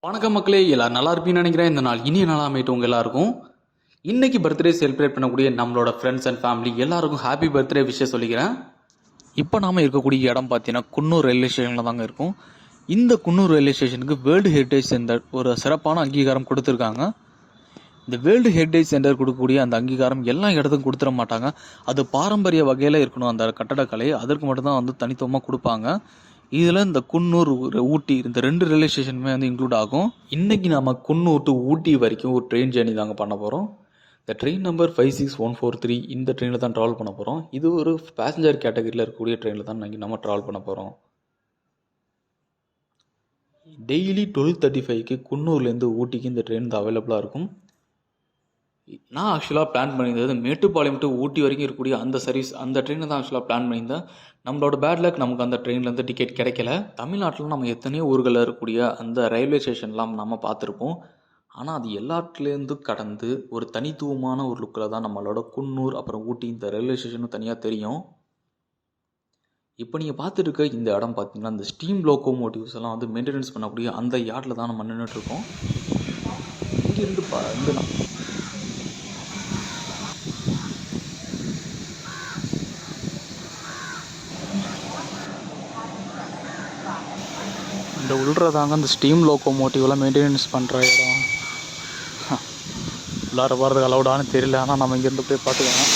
வணக்கம் மக்களே, எல்லாரும் நல்லா இருப்பீங்கன்னு நினைக்கிறேன். இந்த நாள் இனிய நாளாக அமைட்டு உங்கள் எல்லாருக்கும். இன்னைக்கு பர்த்டே செலிப்ரேட் பண்ணக்கூடிய நம்மளோட ஃப்ரெண்ட்ஸ் அண்ட் ஃபேமிலி எல்லாருக்கும் ஹாப்பி பர்த்டே விஷயம் சொல்லிக்கிறேன். இப்போ நாம் இருக்கக்கூடிய இடம் பார்த்தீங்கன்னா குன்னூர் ரயில்வே ஸ்டேஷனில் தாங்க இருக்கும். இந்த குன்னூர் ரயில்வே ஸ்டேஷனுக்கு வேர்ல்டு ஹெரிட்டேஜ் சென்டர் ஒரு சிறப்பான அங்கீகாரம் கொடுத்துருக்காங்க. இந்த வேர்ல்டு ஹெரிட்டேஜ் சென்டர் கொடுக்கக்கூடிய அந்த அங்கீகாரம் எல்லா இடத்துக்கும் கொடுத்துட மாட்டாங்க. அது பாரம்பரிய வகையில் இருக்கணும். அந்த கட்டடக்கலை அதற்கு மட்டும்தான் வந்து தனித்துவமாக கொடுப்பாங்க. இதில் இந்த குன்னூர் ஊட்டி இந்த 2 ரயில்வே ஸ்டேஷனுமே வந்து இன்க்ளூட் ஆகும். இன்றைக்கி நம்ம குன்னூர் டு ஊட்டி வரைக்கும் ஒரு ட்ரெயின் ஜேர்னி தாங்க பண்ண போகிறோம். இந்த ட்ரெயின் நம்பர் 56143 இந்த ட்ரெயினில் தான் ட்ராவல் பண்ண போகிறோம். இது ஒரு பேசஞ்சர் கேட்டகரியில் இருக்கக்கூடிய ட்ரெயினில் தான் நம்ம ட்ராவல் பண்ண போகிறோம். டெய்லி 12:35க்கு குன்னூர்லேருந்து ஊட்டிக்கு இந்த ட்ரெயின் அவைலபிளாக இருக்கும். நான் ஆக்சுவலாக பிளான் பண்ணியிருந்தது மேட்டுப்பாளையம் டு ஊட்டி வரைக்கும் இருக்கக்கூடிய அந்த சர்வீஸ் அந்த ட்ரெயினை தான் ஆக்சுவலாக பிளான் பண்ணியிருந்தேன். நம்மளோட பேட் லக் நமக்கு அந்த ட்ரெயின்லேருந்து டிக்கெட் கிடைக்கல. தமிழ்நாட்டில் நம்ம எத்தனையோ ஊர்களில் இருக்கக்கூடிய அந்த ரயில்வே ஸ்டேஷன்லாம் நம்ம பார்த்துருப்போம். ஆனால் அது எல்லாத்துலேருந்து கடந்து ஒரு தனித்துவமான ஒரு லுக்கில் தான் நம்மளோட குன்னூர் அப்புறம் ஊட்டி இந்த ரயில்வே ஸ்டேஷனும் தனியாக தெரியும். இப்போ நீங்கள் பார்த்துட்டு இருக்க இந்த இடம் பார்த்தீங்கன்னா இந்த ஸ்டீம் லோக்கோமோட்டிவ்ஸ் எல்லாம் வந்து மெயின்டெனன்ஸ் பண்ணக்கூடிய அந்த யார்டில் தான் நம்ம நின்றுட்டுருக்கோம். இங்கேருந்து இந்த உள்ளதாங்க இந்த ஸ்டீம் லோக்கோமோட்டிவ்லாம் மெயின்டெனன்ஸ் பண்ணுற இடம். உள்ளார போகிறதுக்கு அலௌடானு தெரியல. ஆனால் நம்ம இங்கேருந்து போய் பார்த்துக்கலாம்.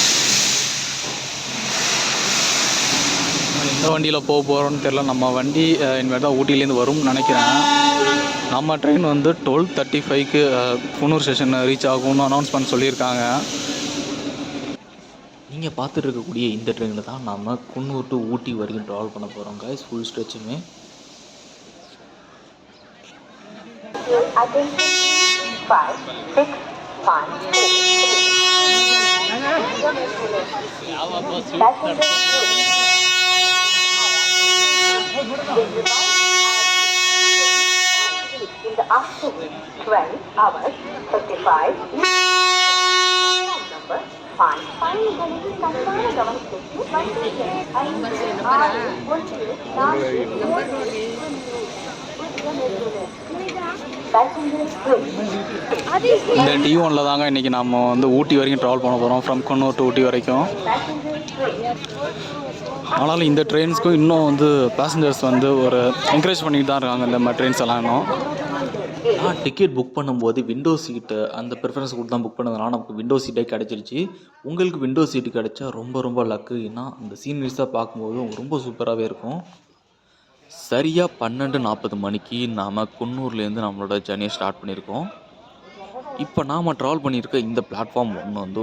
எந்த வண்டியில் போக போகிறோன்னு தெரியல. நம்ம வண்டி இனிமேல் தான் ஊட்டிலேருந்து வரும்னு நினைக்கிறேன். நம்ம ட்ரெயின் வந்து 12:35க்கு குன்னூர் ஸ்டேஷன் ரீச் ஆகும்னு அனௌன்ஸ் பண்ண சொல்லியிருக்காங்க. நீங்கள் பார்த்துட்டு இருக்கக்கூடிய இந்த ட்ரெயினில் தான் நம்ம குன்னூர் டு ஊட்டி வரைக்கும் ட்ராவல் பண்ண போகிறோம் கைஸ். ஃபுல் ஸ்ட்ரெச்சுமே Attention 5, 6, 5, 4, in the afternoon 12 hours 35 number 5 பயணிகளுக்கு தன்மான கவனத்திற்கு வண்டி எண் 5, 6, 1, 4 இந்த T1 தாங்க இன்றைக்கி நம்ம வந்து ஊட்டி வரைக்கும் ட்ராவல் பண்ண போகிறோம். ஃப்ரம் குன்னூர் டு ஊட்டி வரைக்கும். ஆனாலும் இந்த ட்ரெயின்ஸ்க்கும் இன்னும் வந்து பேசஞ்சர்ஸ் வந்து ஒரு என்கரேஜ் பண்ணிட்டு தான் இருக்காங்க இந்த மாதிரி ட்ரெயின்ஸ் எல்லாம். இன்னும் நான் டிக்கெட் புக் பண்ணும்போது விண்டோ சீட்டு அந்த ப்ரிஃபரன்ஸ் கொடுத்து தான் புக் பண்ணதுனால நமக்கு விண்டோ சீட்டே கிடச்சிருச்சு. உங்களுக்கு விண்டோ சீட்டு கிடச்சா ரொம்ப லக்கு. ஏன்னா அந்த சீனரிஸாக பார்க்கும்போது ரொம்ப சூப்பராகவே இருக்கும். சரியாக 12:40 மணிக்கு நாம் குன்னூர்லேருந்து நம்மளோட ஜர்னியை ஸ்டார்ட் பண்ணியிருக்கோம். இப்போ நாம் ட்ராவல் பண்ணியிருக்க இந்த பிளாட்ஃபார்ம் ஒன்று வந்து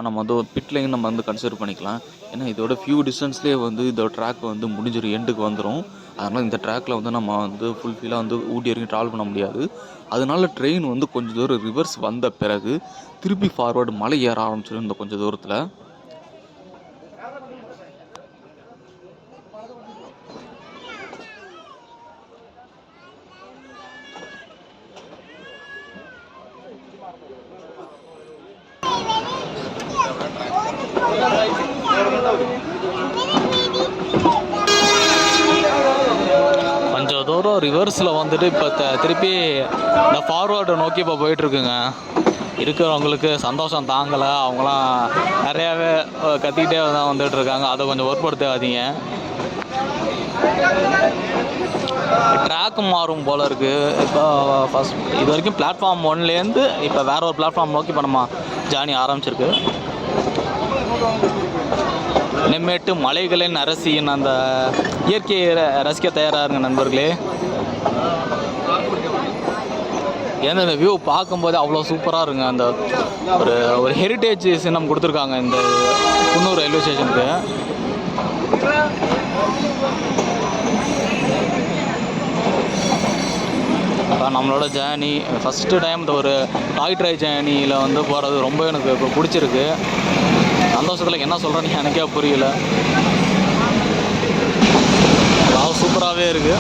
நம்ம வந்து ஒரு பிட் லைன் நம்ம வந்து கன்சிடர் பண்ணிக்கலாம். ஏன்னா இதோட ஃபியூ டிஸ்டன்ஸ்லேயே வந்து இதோட ட்ராக் வந்து முடிஞ்சிடும், எண்டுக்கு வந்துடும். அதனால் இந்த ட்ராக்கில் வந்து நம்ம வந்து ஃபுல்ஃபில்லாக வந்து ஊட்டி வரைக்கும் ட்ராவல் பண்ண முடியாது. அதனால ட்ரெயின் வந்து கொஞ்சம் தூரம் ரிவர்ஸ் வந்த பிறகு திருப்பி ஃபார்வர்டு மலை ஏற ஆரம்பிச்சிடும். இந்த கொஞ்சம் தூரத்தில் கொஞ்சம் தூரம் ரிவர்ஸில் வந்துட்டு இப்போ திருப்பி இந்த ஃபார்வேர்டை நோக்கி இப்போ போயிட்டுருக்குங்க. இருக்கிறவங்களுக்கு சந்தோஷம் தாங்கலை. அவங்களாம் நிறையாவே கத்திக்கிட்டே தான் வந்துட்டுருக்காங்க. அதை கொஞ்சம் ஒர்க்படுத்தாதீங்க. ட்ராக் மாறும் போல் இருக்குது. இப்போ ஃபஸ்ட் இது வரைக்கும் பிளாட்ஃபார்ம் 1லேருந்து இப்போ வேற ஒரு பிளாட்ஃபார்ம் நோக்கி இப்போ நம்ம ஜேர்னி ஆரம்பிச்சிருக்கு. இனிமேட்டு மலைகளின் அரசியின் அந்த இயற்கையை ரசிக்க தயாராக இருங்க நண்பர்களே. ஏன்னா இந்த வியூ பார்க்கும்போது அவ்வளோ சூப்பராக இருங்க. அந்த ஒரு ஹெரிட்டேஜ் சின்னம் கொடுத்துருக்காங்க இந்த குன்னூர் ரயில்வே ஸ்டேஷனுக்கு. இப்போ நம்மளோட ஜேர்னி ஃபஸ்ட்டு டைம் இந்த ஒரு டாய் ட்ரை ஜேர்னியில் வந்து போகிறது ரொம்ப எனக்கு இப்போ பிடிச்சிருக்கு. சந்தோஷத்தில் என்ன சொல்கிறேன்னு எனக்கே புரியல. அதாவது சூப்பராகவே இருக்குது.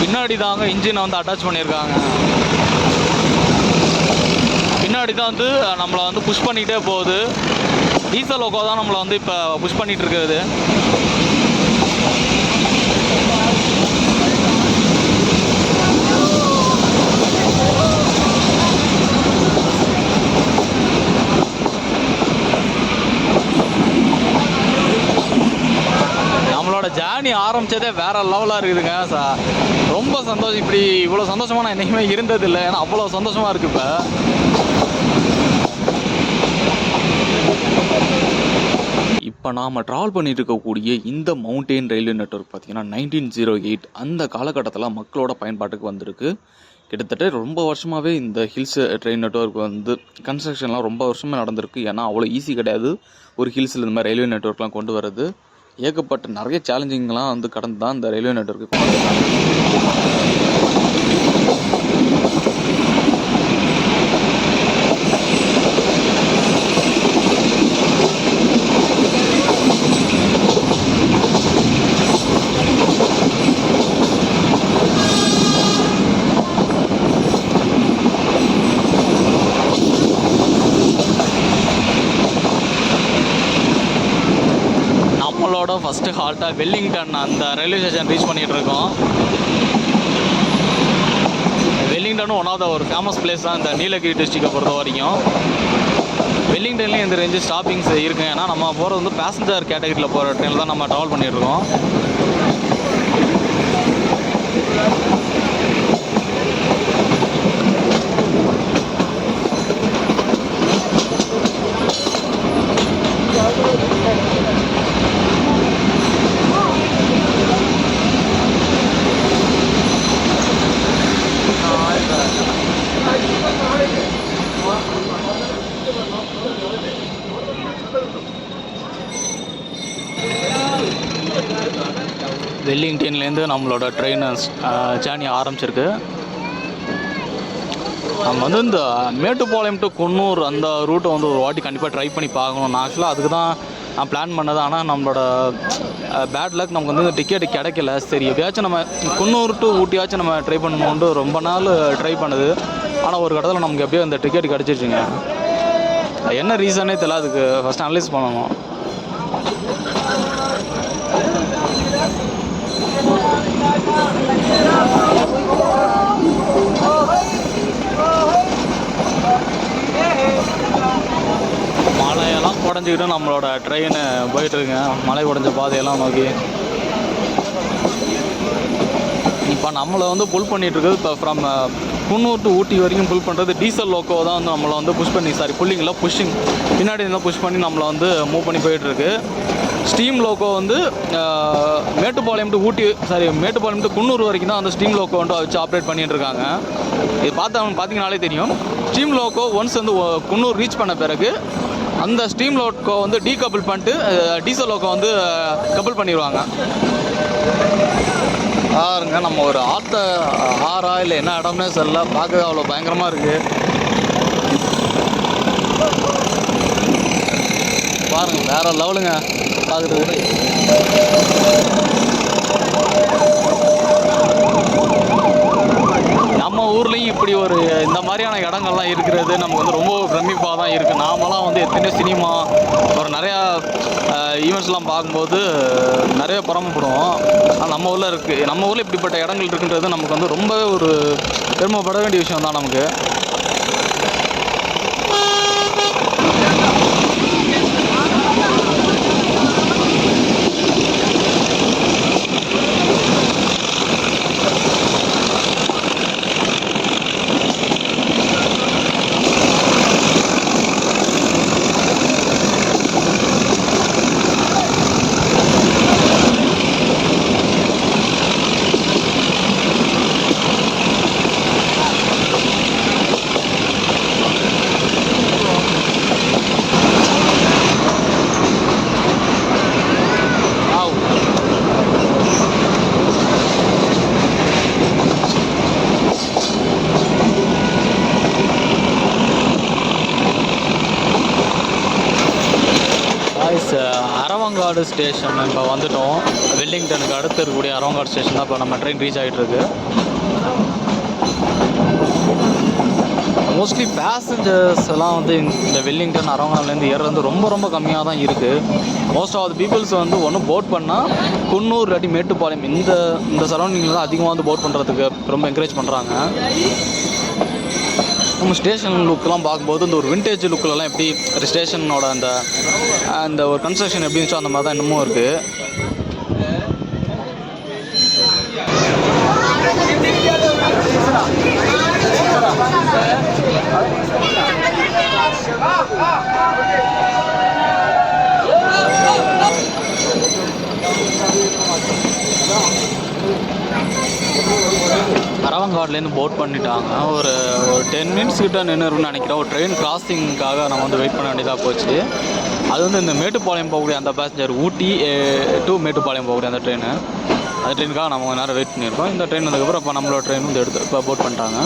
பின்னாடி தாங்க இன்ஜினை வந்து அட்டாச் பண்ணியிருக்காங்க. பின்னாடி தான் வந்து நம்மளை வந்து புஷ் பண்ணிகிட்டே போகுது. டீசல் லோக்கோ தான் நம்மளை வந்து இப்போ புஷ் பண்ணிகிட்டு இருக்குது. வேறு லெவலாக இருக்குதுங்க. ரொம்ப சந்தோஷம். இப்படி இவ்வளோ சந்தோஷமாக நான் என்றைக்குமே இருந்ததில்லை. ஏன்னா அவ்வளோ சந்தோஷமாக இருக்குது இப்போ. இப்போ நாம் ட்ராவல் பண்ணிகிட்டு இருக்கக்கூடிய இந்த மவுண்டெயின் ரயில்வே நெட்வொர்க் பார்த்திங்கன்னா 1908 அந்த காலகட்டத்தில் மக்களோட பயன்பாட்டுக்கு வந்திருக்கு. கிட்டத்தட்ட ரொம்ப வருஷமாகவே இந்த ஹில்ஸ் ட்ரெயின் நெட்வொர்க் வந்து கன்ஸ்ட்ரக்ஷன்லாம் ரொம்ப வருஷமாக நடந்திருக்கு. ஏன்னா அவ்வளோ ஈஸி கிடையாது ஒரு ஹில்ஸில் இந்த மாதிரி ரயில்வே நெட்வொர்க்லாம் கொண்டு வரது. ஏகப்பட்ட நிறைய சேலஞ்சிங்லாம் வந்து கடந்து தான் இந்த ரயில்வே நெட்வொர்க்கு கொண்டு வராங்க. நம்மளோட ஃபஸ்ட்டு ஹால்ட்டாக வெல்லிங்டன் அந்த ரயில்வே ஸ்டேஷன் ரீச் பண்ணிகிட்டு இருக்கோம். வெல்லிங்டனும் ஒன் ஆஃப் த ஒரு ஃபேமஸ் பிளேஸ் தான் இந்த நீலகிரி டிஸ்ட்ரிக்டை பொறுத்த வரைக்கும். வெல்லிங்டன்லேயும் இந்த ரேஞ்சு ஸ்டாப்பிங்ஸ் இருக்குது. ஏன்னா நம்ம போகிறது வந்து பேசஞ்சர் கேட்டகரியில் போகிற ட்ரெயினில் தான் நம்ம ட்ராவல் பண்ணிகிட்ருக்கோம். வெல்லிங்டன்லேருந்து நம்மளோட ட்ரெயின் ஜேர்னி ஆரம்பிச்சிருக்கு. நம்ம வந்து இந்த மேட்டுப்பாளையம் டு குன்னூர் அந்த ரூட்டை வந்து ஒரு வாட்டி கண்டிப்பாக ட்ரை பண்ணி பார்க்கணும். நான் ஆக்சுவலாக அதுக்கு தான் நான் பிளான் பண்ணது. ஆனால் நம்மளோட பேட் லக் நமக்கு வந்து டிக்கெட் கிடைக்கல. சரி எப்படியாச்சும் நம்ம குன்னூர் டு ஊட்டியாச்சும் நம்ம ட்ரை பண்ணணுன்ட்டு ரொம்ப நாள் ட்ரை பண்ணுது. ஆனால் ஒரு கட்டத்தில் நமக்கு எப்படியோ அந்த டிக்கெட் கிடச்சிருச்சுங்க. என்ன ரீசனே தெரியல. அதுக்கு ஃபஸ்ட் அனலைஸ் பண்ணணும். மலையெல்லாம் குடஞ்சிக்கிட்டு நம்மளோட ட்ரெயின் போயிட்டுருங்க. மலை குடஞ்ச பாதையெல்லாம் நோக்கி. இப்போ நம்மளை வந்து புல் பண்ணிகிட்ருக்குது. இப்போ ஃப்ரம் குன்னூர் டு ஊட்டி வரைக்கும் புல் பண்ணுறது டீசல் லோக்கோ தான் வந்து நம்மளை வந்து புஷ் பண்ணி புல்லிங்கில் புஷ்ஷிங் பின்னாடி இருந்தால் புஷ் பண்ணி நம்மளை வந்து மூவ் பண்ணி போயிட்டுருக்கு. ஸ்டீம் லோக்கோ வந்து Mettupalayam to Ooty Mettupalayam to Coonoor வரைக்கும் தான் அந்த ஸ்டீம் லோக்கோ வந்து வச்சு ஆப்ரேட் பண்ணிகிட்டு இருக்காங்க. இது பார்த்தீங்கனாலே தெரியும். ஸ்டீம் லோக்கோ ஒன்ஸ் வந்து குன்னூர் ரீச் பண்ண பிறகு அந்த ஸ்டீம் லோக்கோ வந்து டீகப்பிள் பண்ணிட்டு டீசல் லோக்கோ வந்து கப்பிள் பண்ணிடுவாங்க. பாருங்க, நம்ம ஒரு ஆறா இல்லை என்ன இடம்னே தெரியல. பார்க்க அவ்வளோ பயங்கரமாக இருக்குது. பாருங்க, வேறு லெவலுங்க பார்க்குறது. நம்ம ஊர்லேயும் இப்படி ஒரு இந்த மாதிரியான இடங்கள்லாம் இருக்கிறது நமக்கு வந்து ரொம்ப பிரமிப்பாக தான் இருக்குது. நாமெல்லாம் வந்து எத்தனையோ சினிமா ஒரு நிறையா ஈவெண்ட்ஸ்லாம் பார்க்கும்போது நிறைய பொறாமப்படுவோம். ஆனால் நம்ம ஊரில் இருக்குது. நம்ம ஊரில் இப்படிப்பட்ட இடங்கள் இருக்குன்றது நமக்கு வந்து ரொம்பவே ஒரு பெருமைப்பட வேண்டிய விஷயம் தான் நமக்கு. அரவங்காடு ஸ்டேஷன் இப்போ வந்துட்டோம். வெல்லிங்டனுக்கு அடுத்து இருக்கக்கூடிய அரவங்காடு ஸ்டேஷன் தான் இப்போ நம்ம ட்ரெயின் ரீச் ஆகிட்டுருக்கு. மோஸ்ட்லி பேசஞ்சர்ஸ் எல்லாம் வந்து இந்த வெல்லிங்டன் அரவங்காடுலேருந்து ஏறுறது ரொம்ப ரொம்ப கம்மியாக தான் இருக்குது. மோஸ்ட் ஆஃப் த பீப்புள்ஸ் வந்து ஒன்று போட் பண்ணால் குன்னூர் இல்லாட்டி மேட்டுப்பாளையம் இந்த சரௌண்டிங்கில் தான் அதிகமாக வந்து போட் பண்ணுறதுக்கு ரொம்ப என்கரேஜ் பண்ணுறாங்க. நம்ம ஸ்டேஷன் லுக்கெலாம் பார்க்கும்போது இந்த ஒரு விண்டேஜ் லுக்கிலலாம் எப்படி ஸ்டேஷனோட அந்த ஒரு கன்ஸ்ட்ரக்ஷன் எப்படி இருந்துச்சோ அந்த மாதிரி தான் இன்னமும் இருக்குது. முன்னாடிலேருந்து போட் பண்ணிட்டாங்க. ஒரு ஒரு 10 மினிட்ஸ் கிட்ட நின்றுருக்குன்னு நினைக்கிறேன். ஒரு ட்ரெயின் கிராசிங்காக நம்ம வந்து வெயிட் பண்ண வேண்டியதாக போச்சு. அது வந்து இந்த மேட்டுப்பாளையம் போகக்கூடிய அந்த பேசஞ்சர் ஊட்டி டு மேட்டுப்பாளையம் போகக்கூடிய அந்த ட்ரெயின், அந்த ட்ரெயினுக்காக நம்ம கொஞ்சம் நேரம் வெயிட் பண்ணியிருக்கோம். இந்த ட்ரெயின் வந்ததுக்கப்புறம் இப்போ நம்மளோட ட்ரெயின் வந்து எடுத்து இப்போ போட் பண்ணிட்டாங்க.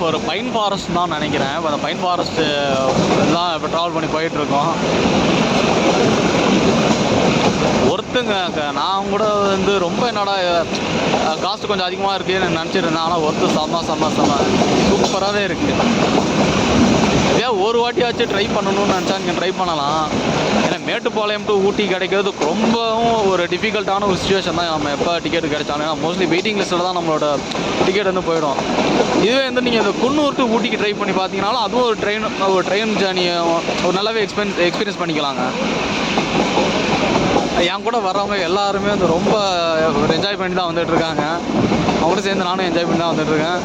ஒரு பைன் ஃபாரஸ்ட் தான் நினைக்கிறேன். இப்போ அந்த பைன் ஃபாரஸ்ட்டு தான் இப்போ ட்ராவல் பண்ணி போயிட்டுருக்கோம். ஒர்த்துங்க. நான் கூட வந்து ரொம்ப என்னடா காஸ்ட்டு கொஞ்சம் அதிகமாக இருக்குதுன்னு நினச்சிருந்தேன். ஆனால் ஒர்த்து செம்ம சூப்பராகவே இருக்குது. ஏன் ஒரு வாட்டியாச்சும் ட்ரை பண்ணணும்னு நினச்சா நீங்கள் ட்ரை பண்ணலாம். ஏன்னா மேட்டுப்பாளையம் டு ஊட்டி கிடைக்கிறதுக்கு ரொம்பவும் ஒரு டிஃபிகல்ட்டான ஒரு சுச்சுவேஷன் தான். நம்ம எப்போ டிக்கெட் கிடைச்சாலும் ஏன்னா மோஸ்ட்லி வெயிட்டிங் லிஸ்ட்டில் தான் நம்மளோட டிக்கெட் வந்து போயிடும். இதுவே வந்து நீங்கள் இந்த குன்னூர் டு ஊட்டிக்கு ட்ரை பண்ணி பார்த்தீங்கனாலும் அதுவும் ஒரு ட்ரெயின் ஜேர்னியை ஒரு நல்லாவே எக்ஸ்பீரியன்ஸ் பண்ணிக்கலாங்க. என் கூட வர்றவங்க எல்லாருமே வந்து ரொம்ப ஒரு என்ஜாய் பண்ணி தான் வந்துட்டுருக்காங்க. அவங்களும் சேர்ந்து நானும் என்ஜாய் பண்ணி தான் வந்துட்டுருக்கேன்.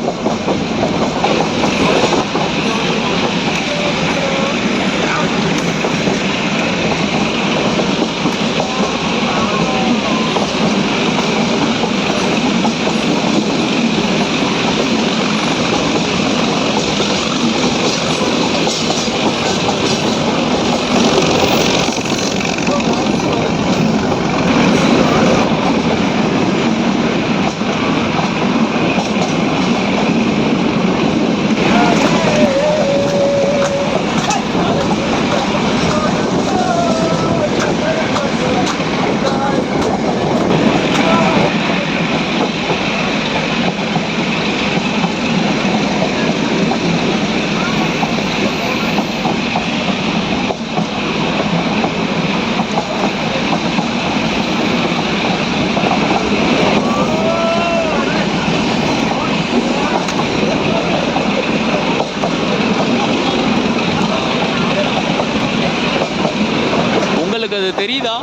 அது தெரியுதா?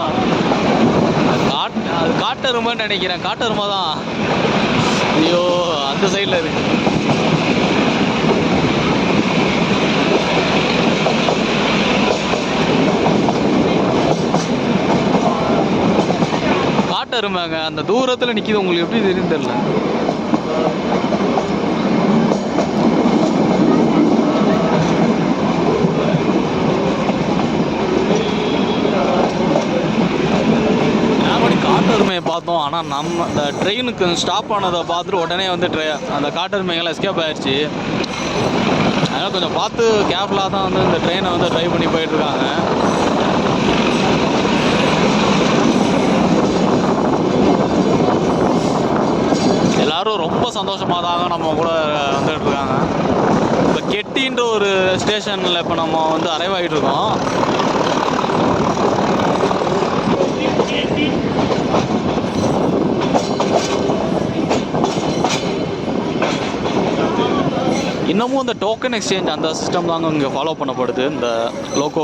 அது காட்டெருமைன்னு நினைக்கிறேன். காட்டெருமை தான். ஐயோ, அந்த சைடில் இருக்கு. காட்டெருமைங்க அந்த தூரத்தில் நிற்கிது. உங்களுக்கு எப்படி தெரியும் தெரியல. காட்டெருமையை பார்த்தோம். ஆனால் நம்ம இந்த ட்ரெயினுக்கு ஸ்டாப் ஆனதை பார்த்துட்டு உடனே வந்து அந்த காட்டெருமைகள் எஸ்கேப் ஆயிடுச்சு. அதனால் கொஞ்சம் பார்த்து கேர்ஃபுல்லாக தான் வந்து இந்த ட்ரெயினை வந்து ட்ரைவ் பண்ணி போயிட்டுருக்காங்க. எல்லோரும் ரொம்ப சந்தோஷமாக தாங்க நம்ம கூட வந்துட்டுருக்காங்க. இப்போ கெட்டின்ற ஒரு ஸ்டேஷனில் இப்போ நம்ம வந்து அரைவ் ஆகிட்டுருக்கோம். இன்னமும் இந்த டோக்கன் எக்ஸ்சேஞ்ச் அந்த சிஸ்டம் தாங்க இங்கே ஃபாலோ பண்ணப்படுது, இந்த லோக்கோ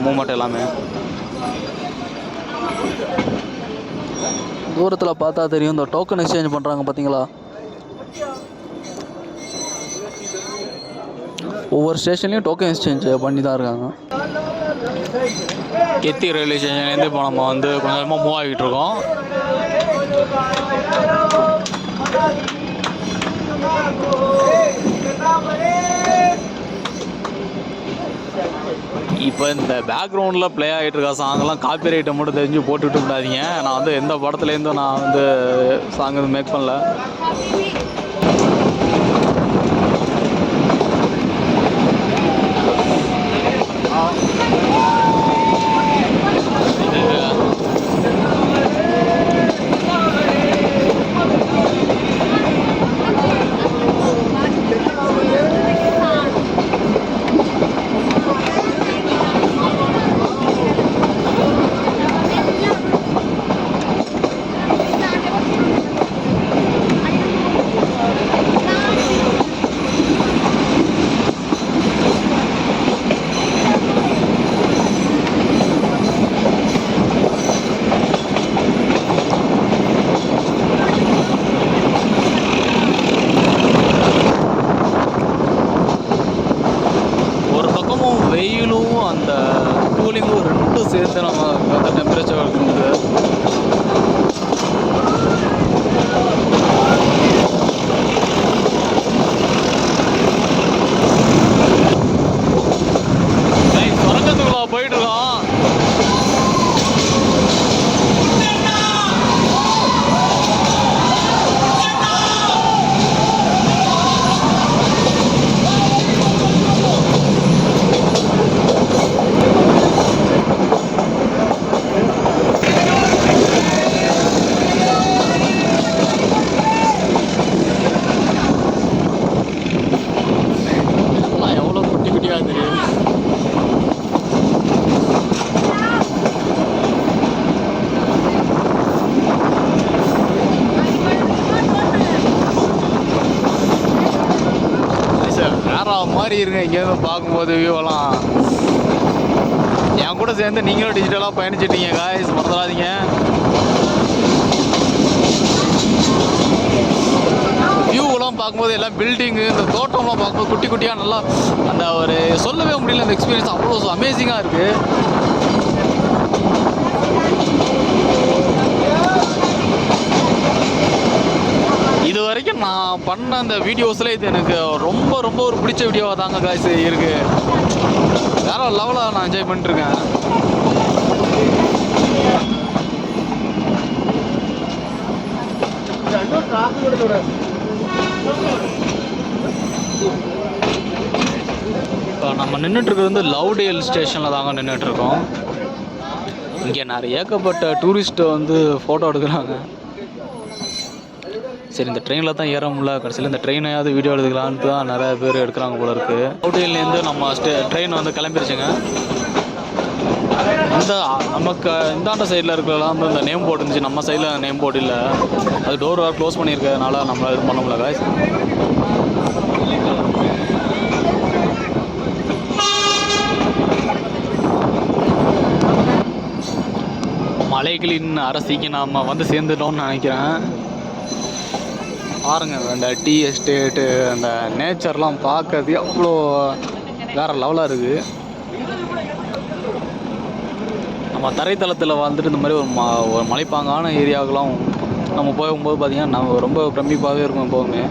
மூமெண்ட் எல்லாமே. தூரத்தில் பார்த்தா தெரியும், இந்த டோக்கன் எக்ஸ்சேஞ்ச் பண்ணுறாங்க பார்த்தீங்களா. ஒவ்வொரு ஸ்டேஷன்லேயும் டோக்கன் எக்ஸ்சேஞ்ச் பண்ணி தான் இருக்காங்க. கெத்தி ரயில்வே ஸ்டேஷன்லேருந்து இப்போ நம்ம வந்து கொஞ்சம் கொஞ்சமாக மூவ் ஆகிட்டு இருக்கோம். இப்போ இந்த பேக்ரவுண்டில் ப்ளே ஆகிட்டு இருக்க சாங்கெல்லாம் காப்பி ரைட்டை மட்டும் தெரிஞ்சு போட்டுவிட்டு விடாதீங்க. நான் வந்து எந்த படத்துலேருந்தும் நான் வந்து சாங் வந்து மேக் பண்ணல. வெயிலும் அந்த கூலிங்கும் ரெண்டும் சேர்த்து நம்ம அந்த டெம்பரேச்சர் இருக்குது. சுரங்கத்துக்குள்ள போயிட்டு இருக்கோம். மாதிரி இருங்க. இங்கேருந்து பார்க்கும்போது வியூவெல்லாம் என் கூட சேர்ந்து நீங்களும் டிஜிட்டலாக பயணிச்சிட்டீங்க காய்ஸ், மறந்துடாதீங்க. வியூவெல்லாம் பார்க்கும்போது எல்லாம் பில்டிங்கு, இந்த தோட்டம்லாம் பார்க்கும்போது குட்டி குட்டியாக நல்லா அந்த ஒரு சொல்லவே முடியல, அந்த எக்ஸ்பீரியன்ஸ் அவ்வளோ அமேசிங்காக இருக்குது. இது வரைக்கும் நான் பண்ண அந்த வீடியோஸில் இது எனக்கு ரொம்ப ரொம்ப ஒரு பிடிச்ச வீடியோவாக தாங்க காய்ஸ் இருக்குது. வேற லெவலாக நான் என்ஜாய் பண்ணிட்டுருக்கேன். இப்போ நம்ம நின்றுட்டுருக்கிறது வந்து லவ்டேல் ஸ்டேஷனில் தாங்க நின்றுட்டுருக்கோம். இங்கே நிறைய ஏகப்பட்ட டூரிஸ்ட்டை வந்து ஃபோட்டோ எடுக்கிறாங்க. சரி, இந்த ட்ரெயினில் தான் ஏற முடியல, கடைசியில் இந்த ட்ரெயினையாவது வீடியோ எடுக்கலான்ட்டு தான் நிறைய பேர் எடுக்கிறாங்க போல இருக்குது. லவ்டேல்லேருந்து நம்ம ட்ரெயின் வந்து கிளம்பிருச்சுங்க. இந்த நமக்கு இந்தாண்ட சைடில் இருக்கிறலாம் வந்து இந்த நேம் போர்டு இருந்துச்சு, நம்ம சைடில் நேம் போர்டு இல்லை. அது டோர் வேறு க்ளோஸ் பண்ணியிருக்கிறதுனால நம்மளால் இது பண்ண முடியல காய்ஸ். மலைகளின் அரசிக்கு நாம் வந்து சேர்ந்துட்டோம்னு நினைக்கிறேன். பாருங்க, அந்த டீ எஸ்டேட்டு, அந்த நேச்சர்லாம் பார்க்கறது அவ்வளோ வேறு லெவலாக இருக்குது. நம்ம தரைத்தளத்தில் வாழ்ந்துட்டு இந்த மாதிரி ஒரு மலைப்பாங்கான ஏரியாவுக்கெலாம் நம்ம போகும்போது பார்த்திங்கன்னா நம்ம ரொம்ப பிரமிப்பாகவே இருக்கும் எப்போவுமே.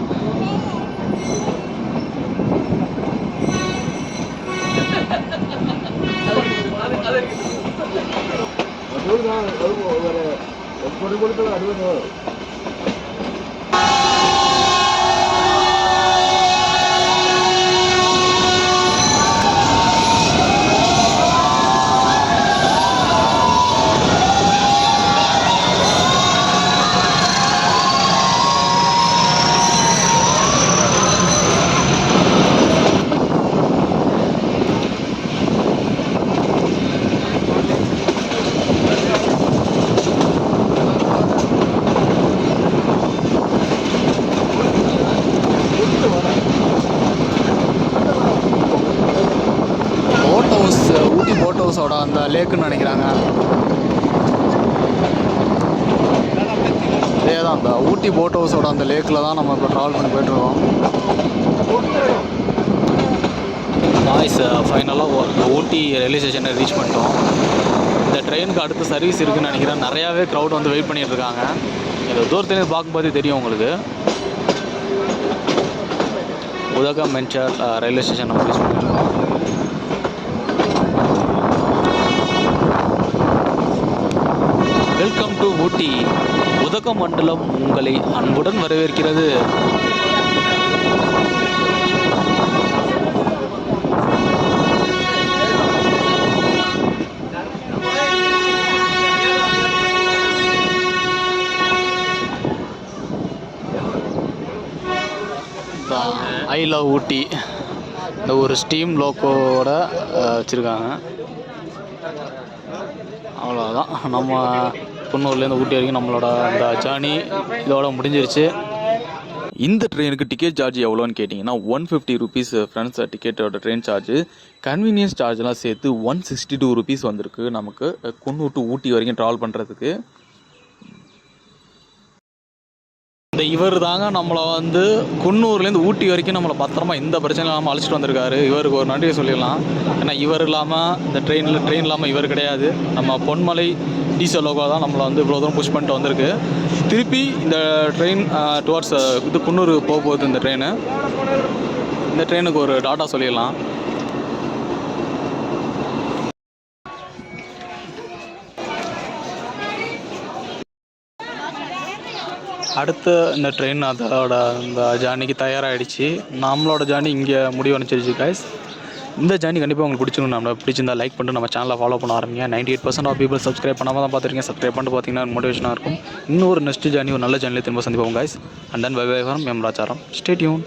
அதோட அந்த லேக்குன்னு நினைக்கிறாங்க. இதே தான் அந்த ஊட்டி போட் ஹவுஸோட அந்த லேக்கில் தான் நம்ம இப்போ ட்ராவல் பண்ணி போயிட்டுருக்கோம். பாய்ஸ் ஃபைனலாக ஊட்டி ரயில்வே ஸ்டேஷனை ரீச் பண்ணிட்டோம். இந்த ட்ரெயினுக்கு அடுத்த சர்வீஸ் இருக்குதுன்னு நினைக்கிறேன். நிறையாவே க்ரௌட் வந்து வெயிட் பண்ணிகிட்டு இருக்காங்க. இந்த தூரத்துலேருந்து பார்க்கும்போதே தெரியும் உங்களுக்கு. உதகம் மென்சர் ரயில்வே ஸ்டேஷன் நம்ம ரீச் பண்ணியிருக்கோம். வெல்கம் டு ஊட்டி. உதகமண்டலம் உங்களை அன்புடன் வரவேற்கிறது. ஐ லவ் ஊட்டி இந்த ஒரு ஸ்டீம் லோக்கோட வச்சுருக்காங்க. அவ்வளோதான், நம்ம குன்னூர்லேருந்து ஊட்டி வரைக்கும் நம்மளோட அந்த ஜேர்னி இதோட முடிஞ்சிருச்சு. இந்த ட்ரெயினுக்கு டிக்கெட் சார்ஜ் எவ்வளோன்னு கேட்டிங்கன்னா 150 ருபீஸ் ஃப்ரெண்ட்ஸ் டிக்கெட்டோட ட்ரெயின் சார்ஜ். கன்வீனியன்ஸ் சார்ஜெலாம் சேர்த்து 162 ருபீஸ் வந்திருக்கு நமக்கு குன்னூர் டு ஊட்டி வரைக்கும் ட்ராவல் பண்ணுறதுக்கு. இந்த இவர் தாங்க நம்மளை வந்து குன்னூர்லேருந்து ஊட்டி வரைக்கும் நம்மளை பத்திரமா எந்த பிரச்சனையும் இல்லாமல் அழைச்சிட்டு வந்திருக்காரு. இவருக்கு ஒரு நன்றியை சொல்லிடலாம். ஏன்னா இவர் இல்லாமல் இந்த ட்ரெயின் இல்லாமல் இவர் கிடையாது. நம்ம பொன்மலை டீசல் லோகோ தான் நம்மளை வந்து இவ்வளோ தூரம் புஷ் பண்ணிட்டு வந்திருக்கு. திருப்பி இந்த ட்ரெயின் டுவர்ட்ஸ் இது குன்னூர் போக போகுது. இந்த ட்ரெயினுக்கு ஒரு டாட்டா சொல்லிடலாம். அடுத்து இந்த ட்ரெயின் அதோட இந்த ஜேர்னிக்கு தயாராகிடுச்சு. நம்மளோட ஜேர்னி இங்கே முடிவடைஞ்சிருச்சு கைஸ். இந்த ஜேர்னி கண்டிப்பாக உங்களுக்கு பிடிச்சிருக்கும். நம்ம பிடிச்சிருந்தா லைக் பண்ணிட்டு நம்ம சேனலை ஃபாலோ பண்ண ஆரம்பிங்க. 98% ஆஃப் பீப்பிள் சப்ஸ்கிரைப் பண்ணாமல் தான் பார்த்துருக்கீங்க. சப்ஸ்கிரைப் பண்ணிட்டு பார்த்தீங்கன்னா மோட்டிவேஷனாக இருக்கும். இன்னொரு நெக்ஸ்ட் ஜேர்னி ஒரு நல்ல ஜேர்னியில் திரும்ப சந்திப்போம் guys. And then bye bye from M Rajaram. Stay tune.